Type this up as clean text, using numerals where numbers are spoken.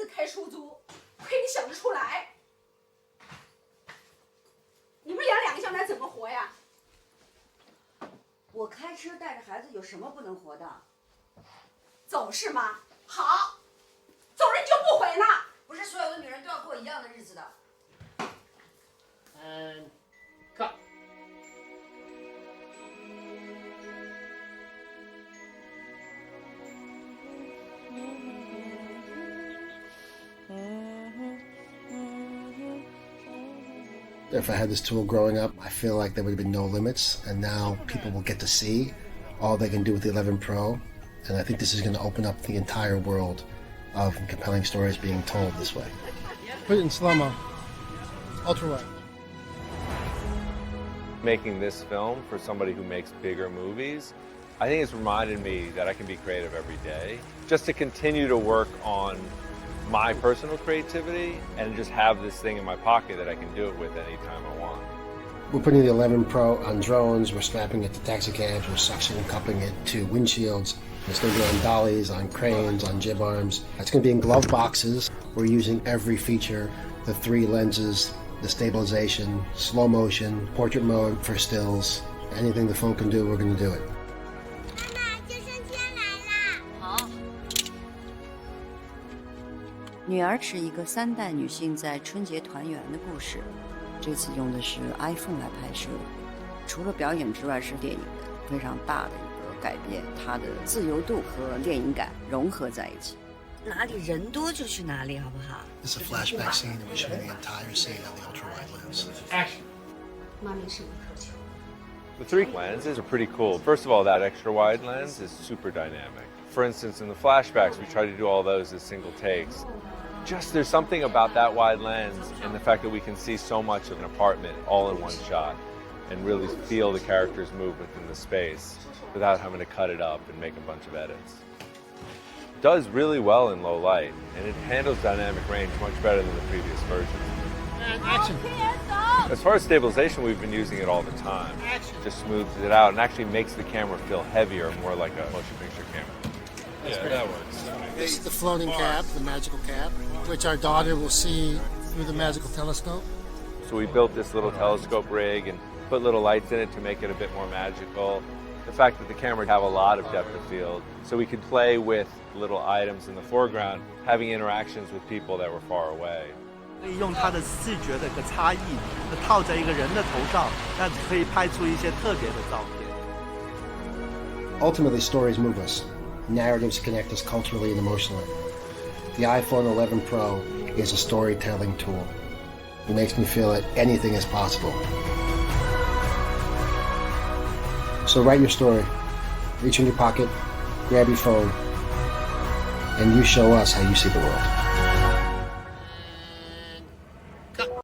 子开出租，亏你想得出来。你们养2个小奶怎么活呀？我开车带着孩子有什么不能活的？走是吗？好，走人就不回呢。不是所有的女人都要过一样的日子的。cut. If I had this tool growing up, I feel like there would have been no limits, and now people will get to see all they can do with the 11 Pro, and I think this is going to open up the entire world of compelling stories being told this way. Put it in slow-mo, ultra-wide. Making this film for somebody who makes bigger movies, I think it's reminded me that I can be creative every day. Just to continue to work on my personal creativity and just have this thing in my pocket that I can do it with anytime I want. We're putting the 11 Pro on drones, we're strapping it to taxi cabs, we're suction coupling it to windshields. It's going to be on dollies, on cranes, on jib arms. It's going to be in glove boxes. We're using every feature, the 3 lenses, the stabilization, slow motion, portrait mode for stills. Anything the phone can do, we're going to do it. 女儿是一个3代女性在春节团圆的故事，这次用的是 iPhone 来拍摄，除了表演之外是电影的非常大的一个改变，它的自由度和电影感融合在一起。哪里人多就去哪里，好不好？ It's a flashback scene that we're shooting the entire scene on the ultra-wide lens. Action. 妈没什么苛求。 The 3 lenses are pretty cool. First of all, that extra wide lens is super dynamic. For instance, in the flashbacks, we try to do all those as single takes. Just there's something about that wide lens and the fact that we can see so much of an apartment all in one shot and really feel the characters move within the space without having to cut it up and make a bunch of edits. It does really well in low light, and it handles dynamic range much better than the previous version. And action. As far as stabilization, we've been using it all the time. Just smooths it out and actually makes the camera feel heavier, more like a motion picture camera. Yeah, that works. This is the floating cab, the magical cab, which our daughter will see through the magical telescope. So we built this little telescope rig and put little lights in it to make it a bit more magical. The fact that the camera have a lot of depth of field, so we could play with little items in the foreground, having interactions with people that were far away. 可以用它的视觉的一个差异，套在一个人的头上，那可以拍出一些特别的照片。 Ultimately, stories move us. Narratives connect us culturally and emotionally. The iPhone 11 Pro is a storytelling tool. It makes me feel that anything is possible. So write your story, reach in your pocket, grab your phone, and you show us how you see the world.